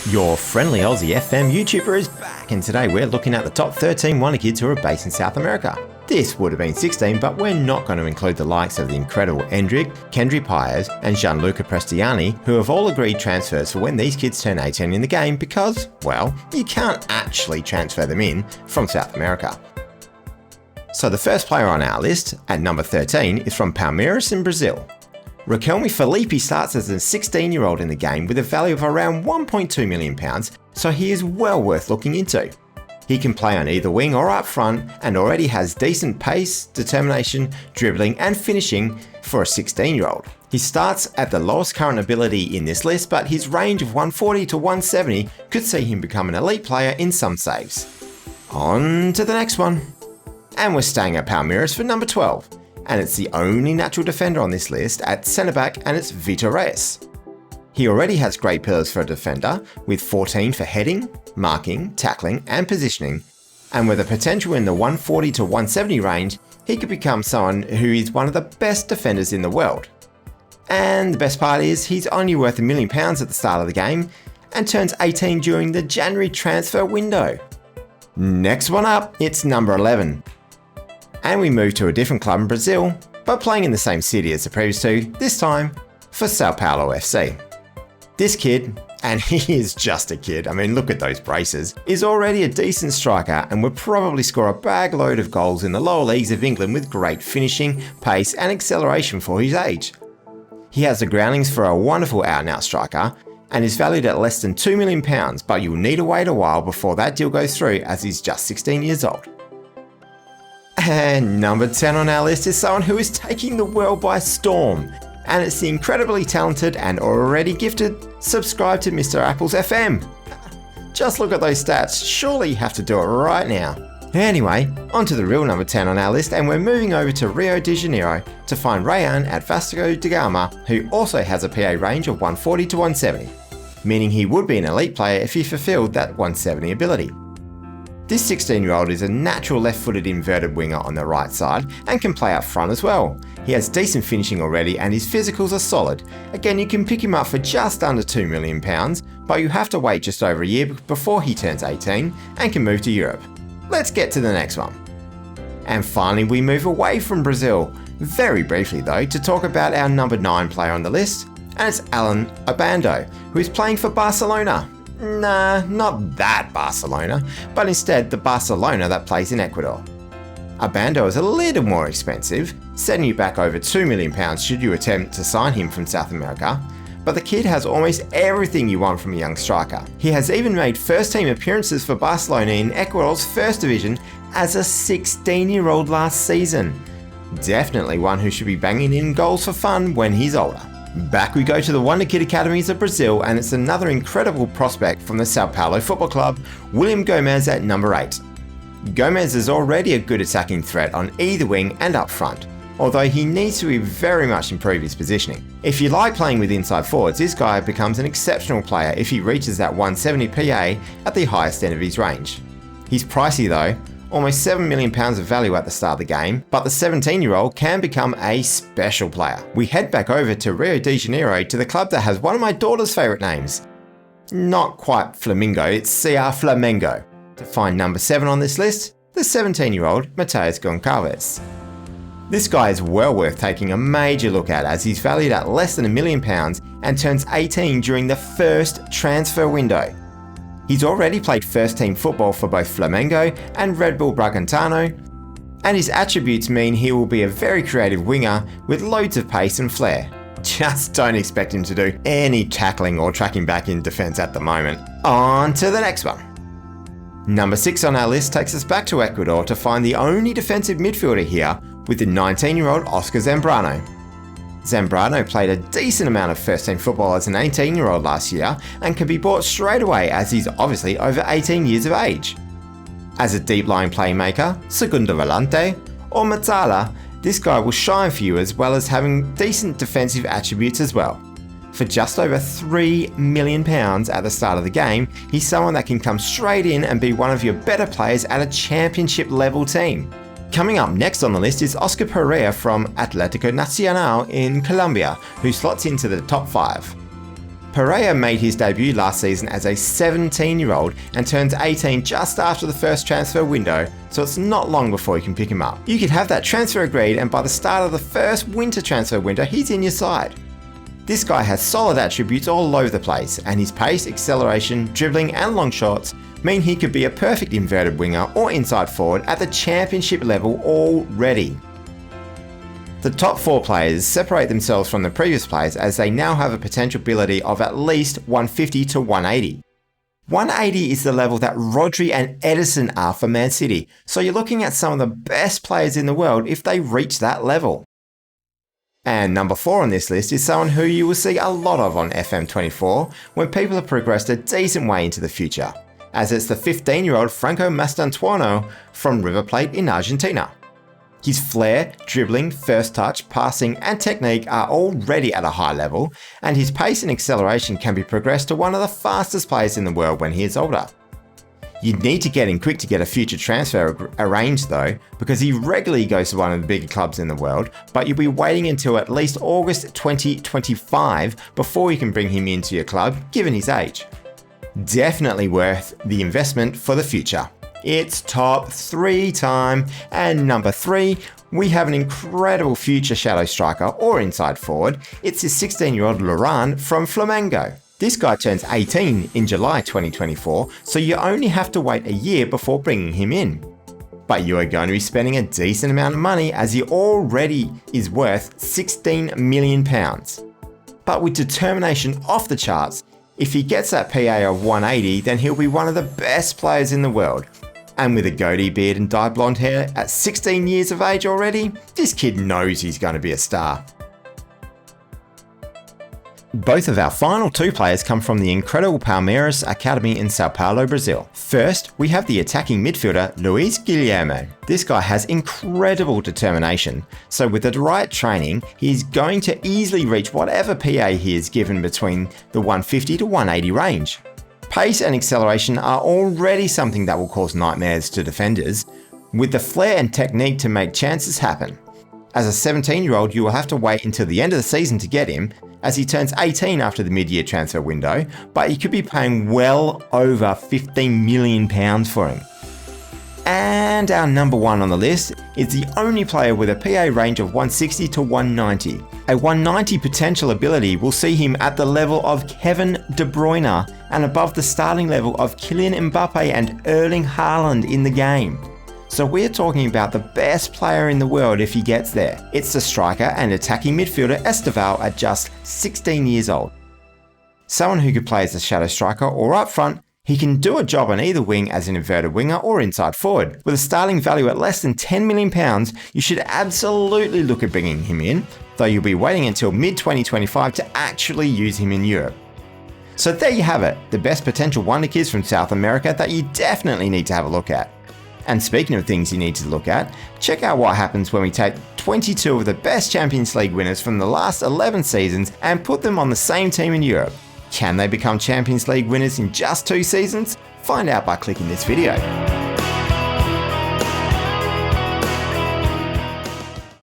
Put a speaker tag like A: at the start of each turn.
A: Your friendly Aussie FM YouTuber is back, and today we're looking at the top 13 Wonderkids who are based in South America. This would have been 16, but we're not going to include the likes of the incredible Endrick, Kendry Paez and Gianluca Prestiani, who have all agreed transfers for when these kids turn 18 in the game because, well, you can't actually transfer them in from South America. So the first player on our list, at number 13, is from Palmeiras in Brazil. Riquelme Felipe starts as a 16-year-old in the game with a value of around £1.2 million, so he is well worth looking into. He can play on either wing or up front and already has decent pace, determination, dribbling and finishing for a 16-year-old. He starts at the lowest current ability in this list, but his range of 140 to 170 could see him become an elite player in some saves. On to the next one. And we're staying at Palmeiras for number 12. And it's the only natural defender on this list at centre back, and it's Vitor Reyes. He already has great pillars for a defender, with 14 for heading, marking, tackling and positioning, and with a potential in the 140 to 170 range, he could become someone who is one of the best defenders in the world. And the best part is he's only worth £1 million at the start of the game and turns 18 during the January transfer window. Next one up, it's number 11. And we move to a different club in Brazil, but playing in the same city as the previous two, this time for Sao Paulo FC. This kid, and he is just a kid, I mean look at those braces, is already a decent striker and would probably score a bag load of goals in the lower leagues of England with great finishing, pace and acceleration for his age. He has the groundings for a wonderful out-and-out striker and is valued at less than £2 million, but you'll need to wait a while before that deal goes through as he's just 16 years old. And number 10 on our list is someone who is taking the world by storm, and it's the incredibly talented and already gifted Subscribe to Mr. Apple's FM. Just look at those stats, surely you have to do it right now. Anyway, on to the real number 10 on our list, and we're moving over to Rio de Janeiro to find Rayan at Vasco da Gama, who also has a PA range of 140 to 170, meaning he would be an elite player if he fulfilled that 170 ability. This 16-year-old is a natural left-footed inverted winger on the right side and can play up front as well. He has decent finishing already and his physicals are solid. Again, you can pick him up for just under £2 million, but you have to wait just over a year before he turns 18 and can move to Europe. Let's get to the next one. And finally, we move away from Brazil, very briefly though, to talk about our number 9 player on the list, and it's Alan Obando, who is playing for Barcelona. Nah, not that Barcelona, but instead the Barcelona that plays in Ecuador. Obando is a little more expensive, setting you back over £2 million should you attempt to sign him from South America, but the kid has almost everything you want from a young striker. He has even made first team appearances for Barcelona in Ecuador's first division as a 16-year-old last season. Definitely one who should be banging in goals for fun when he's older. Back we go to the Wonderkid Academies of Brazil, and it's another incredible prospect from the Sao Paulo Football Club, William Gomez at number 8. Gomez is already a good attacking threat on either wing and up front, although he needs to very much improve his positioning. If you like playing with inside forwards, this guy becomes an exceptional player if he reaches that 170 PA at the highest end of his range. He's pricey though, almost £7 million of value at the start of the game, but the 17-year-old can become a special player. We head back over to Rio de Janeiro to the club that has one of my daughter's favourite names. Not quite Flamingo, it's CR Flamengo. To find number 7 on this list, the 17-year-old Mateus Goncalves. This guy is well worth taking a major look at as he's valued at less than £1 million and turns 18 during the first transfer window. He's already played first team football for both Flamengo and Red Bull Bragantino, and his attributes mean he will be a very creative winger with loads of pace and flair. Just don't expect him to do any tackling or tracking back in defence at the moment. On to the next one. Number 6 on our list takes us back to Ecuador to find the only defensive midfielder here with the 19-year-old Oscar Zambrano. Zambrano played a decent amount of first-team football as an 18-year-old last year and can be bought straight away as he's obviously over 18 years of age. As a deep-line playmaker, segundo volante, or mezzala, this guy will shine for you as well as having decent defensive attributes as well. For just over £3 million at the start of the game, he's someone that can come straight in and be one of your better players at a championship level team. Coming up next on the list is Oscar Pereira from Atlético Nacional in Colombia, who slots into the top 5. Pereira made his debut last season as a 17-year-old and turns 18 just after the first transfer window, so it's not long before you can pick him up. You could have that transfer agreed, and by the start of the first winter transfer window, he's in your side. This guy has solid attributes all over the place, and his pace, acceleration, dribbling and long shots mean he could be a perfect inverted winger or inside forward at the championship level already. The top 4 players separate themselves from the previous players as they now have a potential ability of at least 150 to 180. 180 is the level that Rodri and Edison are for Man City, so you're looking at some of the best players in the world if they reach that level. And number 4 on this list is someone who you will see a lot of on FM24 when people have progressed a decent way into the future, as it's the 15-year-old Franco Mastantuono from River Plate in Argentina. His flair, dribbling, first touch, passing and technique are already at a high level, and his pace and acceleration can be progressed to one of the fastest players in the world when he is older. You'd need to get in quick to get a future transfer arranged though, because he regularly goes to one of the bigger clubs in the world, but you'll be waiting until at least August 2025 before you can bring him into your club, given his age. Definitely worth the investment for the future. It's top 3 time, and number 3, we have an incredible future shadow striker or inside forward. It's his 16-year-old Loran from Flamengo. This guy turns 18 in July 2024, so you only have to wait a year before bringing him in. But you are going to be spending a decent amount of money as he already is worth £16 million. But with determination off the charts, if he gets that PA of 180, then he'll be one of the best players in the world. And with a goatee beard and dyed blonde hair at 16 years of age already, this kid knows he's going to be a star. Both of our final 2 players come from the incredible Palmeiras Academy in Sao Paulo, Brazil. First, we have the attacking midfielder Luis Guilherme. This guy has incredible determination, so with the right training, he's going to easily reach whatever PA he is given between the 150 to 180 range. Pace and acceleration are already something that will cause nightmares to defenders, with the flair and technique to make chances happen. As a 17-year-old, you will have to wait until the end of the season to get him, as he turns 18 after the mid-year transfer window, but you could be paying well over £15 million for him. And our number 1 on the list is the only player with a PA range of 160 to 190. A 190 potential ability will see him at the level of Kevin De Bruyne and above the starting level of Kylian Mbappe and Erling Haaland in the game. So we're talking about the best player in the world if he gets there. It's the striker and attacking midfielder Estevao at just 16 years old. Someone who could play as a shadow striker or up front, he can do a job on either wing as an inverted winger or inside forward. With a starting value at less than £10 million, you should absolutely look at bringing him in, though you'll be waiting until mid-2025 to actually use him in Europe. So there you have it, the best potential Wonderkids from South America that you definitely need to have a look at. And speaking of things you need to look at, check out what happens when we take 22 of the best Champions League winners from the last 11 seasons and put them on the same team in Europe. Can they become Champions League winners in just 2 seasons? Find out by clicking this video.